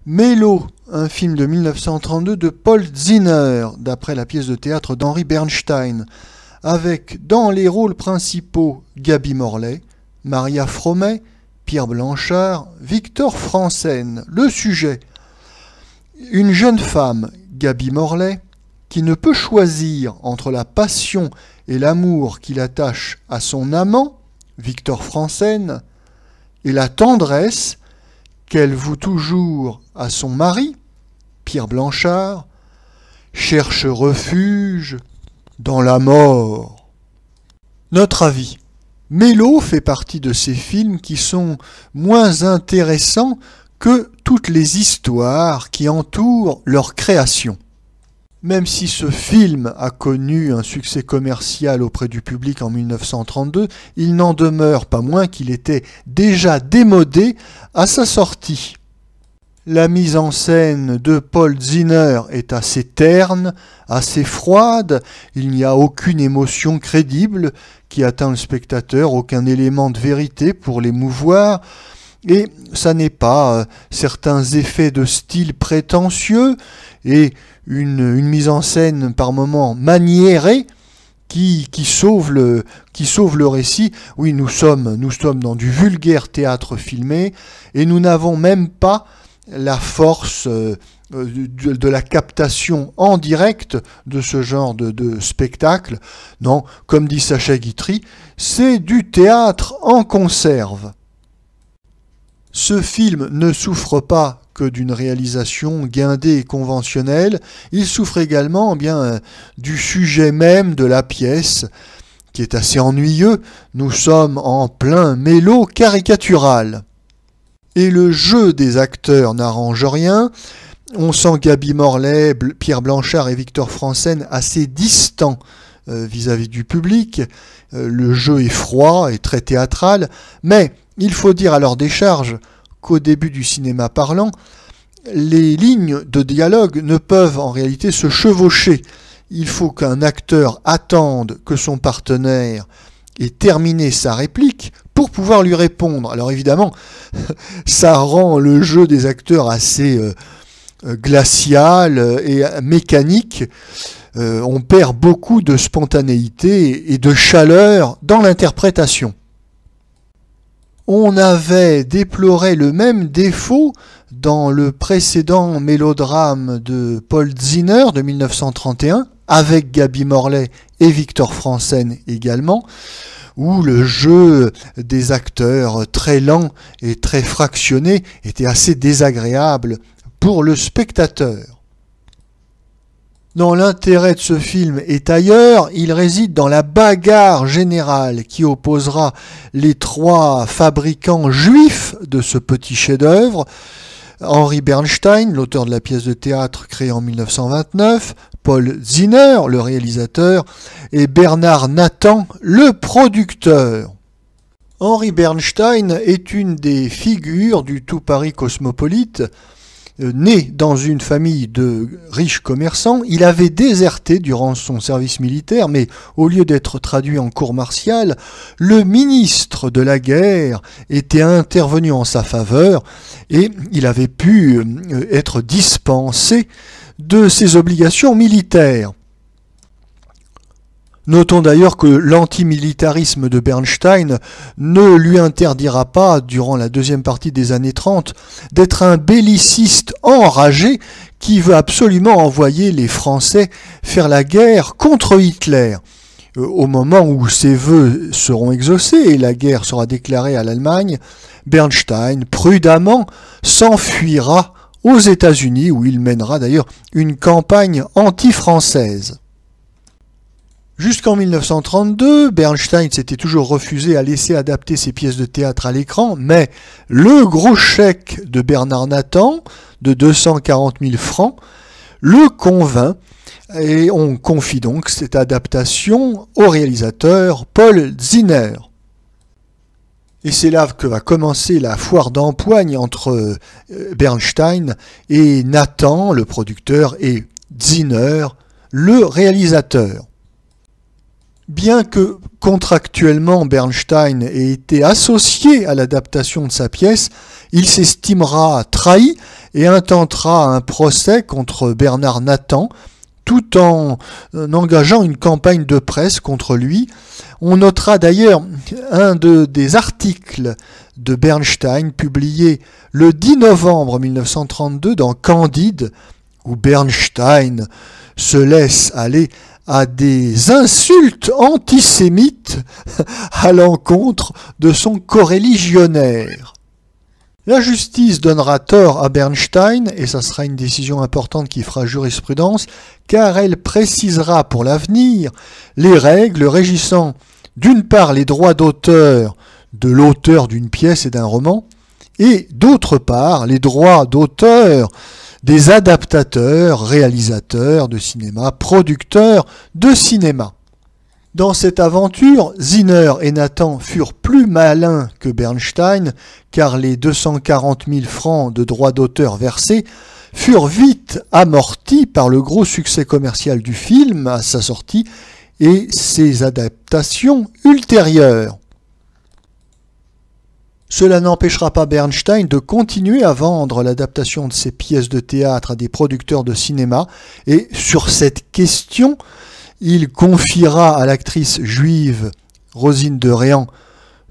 Mélo, un film de 1932 de Paul Zinner, d'après la pièce de théâtre d'Henri Bernstein, avec dans les rôles principaux Gaby Morley, Maria Fromet, Pierre Blanchard, Victor Franssen. Le sujet: une jeune femme, Gaby Morley, qui ne peut choisir entre la passion et l'amour qui l'attache à son amant, Victor Franssen, et la tendresse qu'elle voue toujours à son mari, Pierre Blanchard, cherche refuge dans la mort. Notre avis: Mélo fait partie de ces films qui sont moins intéressants que toutes les histoires qui entourent leur création. Même si ce film a connu un succès commercial auprès du public en 1932, il n'en demeure pas moins qu'il était déjà démodé à sa sortie. La mise en scène de Paul Zinner est assez terne, assez froide, il n'y a aucune émotion crédible qui atteint le spectateur, aucun élément de vérité pour l'émouvoir, et ça n'est pas certains effets de style prétentieux et une mise en scène par moments maniérée qui sauve le récit. Oui, nous sommes dans du vulgaire théâtre filmé et nous n'avons même pas la force de la captation en direct de ce genre de spectacle. Non, comme dit Sacha Guitry, c'est du théâtre en conserve. Ce film ne souffre pas que d'une réalisation guindée et conventionnelle, il souffre également du sujet même de la pièce, qui est assez ennuyeux. Nous sommes en plein mélo caricatural. Et le jeu des acteurs n'arrange rien. On sent Gaby Morley, Pierre Blanchard et Victor Franssen assez distants vis-à-vis du public. Le jeu est froid et très théâtral, mais il faut dire à leur décharge qu'au début du cinéma parlant, les lignes de dialogue ne peuvent en réalité se chevaucher. Il faut qu'un acteur attende que son partenaire ait terminé sa réplique pour pouvoir lui répondre. Alors évidemment, ça rend le jeu des acteurs assez glacial et mécanique. On perd beaucoup de spontanéité et de chaleur dans l'interprétation. On avait déploré le même défaut dans le précédent mélodrame de Paul Zinner de 1931, avec Gaby Morley et Victor Franssen également, où le jeu des acteurs très lent et très fractionné était assez désagréable pour le spectateur. Non, l'intérêt de ce film est ailleurs, il réside dans la bagarre générale qui opposera les trois fabricants juifs de ce petit chef-d'œuvre: Henri Bernstein, l'auteur de la pièce de théâtre créée en 1929, Paul Zinner, le réalisateur, et Bernard Nathan, le producteur. Henri Bernstein est une des figures du tout Paris cosmopolite. Né dans une famille de riches commerçants, il avait déserté durant son service militaire, mais au lieu d'être traduit en cour martiale, le ministre de la guerre était intervenu en sa faveur et il avait pu être dispensé de ses obligations militaires. Notons d'ailleurs que l'antimilitarisme de Bernstein ne lui interdira pas, durant la deuxième partie des années 30, d'être un belliciste enragé qui veut absolument envoyer les Français faire la guerre contre Hitler. Au moment où ses vœux seront exaucés et la guerre sera déclarée à l'Allemagne, Bernstein, prudemment, s'enfuira aux États-Unis, où il mènera d'ailleurs une campagne anti-française. Jusqu'en 1932, Bernstein s'était toujours refusé à laisser adapter ses pièces de théâtre à l'écran, mais le gros chèque de Bernard Nathan, de 240 000 francs, le convainc et on confie donc cette adaptation au réalisateur Paul Zinner. Et c'est là que va commencer la foire d'empoigne entre Bernstein et Nathan, le producteur, et Zinner, le réalisateur. Bien que contractuellement Bernstein ait été associé à l'adaptation de sa pièce, il s'estimera trahi et intentera un procès contre Bernard Nathan, tout en engageant une campagne de presse contre lui. On notera d'ailleurs des articles de Bernstein publiés le 10 novembre 1932 dans Candide, où Bernstein se laisse aller à des insultes antisémites à l'encontre de son coreligionnaire. La justice donnera tort à Bernstein, et ça sera une décision importante qui fera jurisprudence, car elle précisera pour l'avenir les règles régissant d'une part les droits d'auteur de l'auteur d'une pièce et d'un roman, et d'autre part les droits d'auteur des adaptateurs, réalisateurs de cinéma, producteurs de cinéma. Dans cette aventure, Zinner et Nathan furent plus malins que Bernstein, car les 240 000 francs de droits d'auteur versés furent vite amortis par le gros succès commercial du film à sa sortie et ses adaptations ultérieures. Cela n'empêchera pas Bernstein de continuer à vendre l'adaptation de ses pièces de théâtre à des producteurs de cinéma, et sur cette question, il confiera à l'actrice juive Rosine de Réan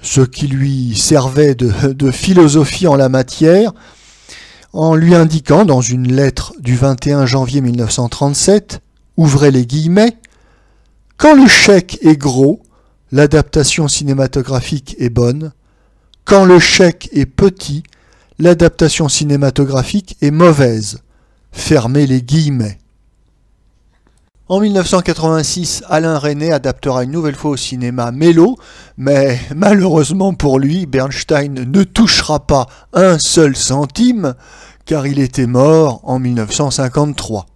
ce qui lui servait de philosophie en la matière, en lui indiquant dans une lettre du 21 janvier 1937, ouvrez les guillemets, « Quand le chèque est gros, l'adaptation cinématographique est bonne. Quand le chèque est petit, l'adaptation cinématographique est mauvaise. » Fermez les guillemets. En 1986, Alain Resnais adaptera une nouvelle fois au cinéma Mélo, mais malheureusement pour lui, Bernstein ne touchera pas un seul centime, car il était mort en 1953.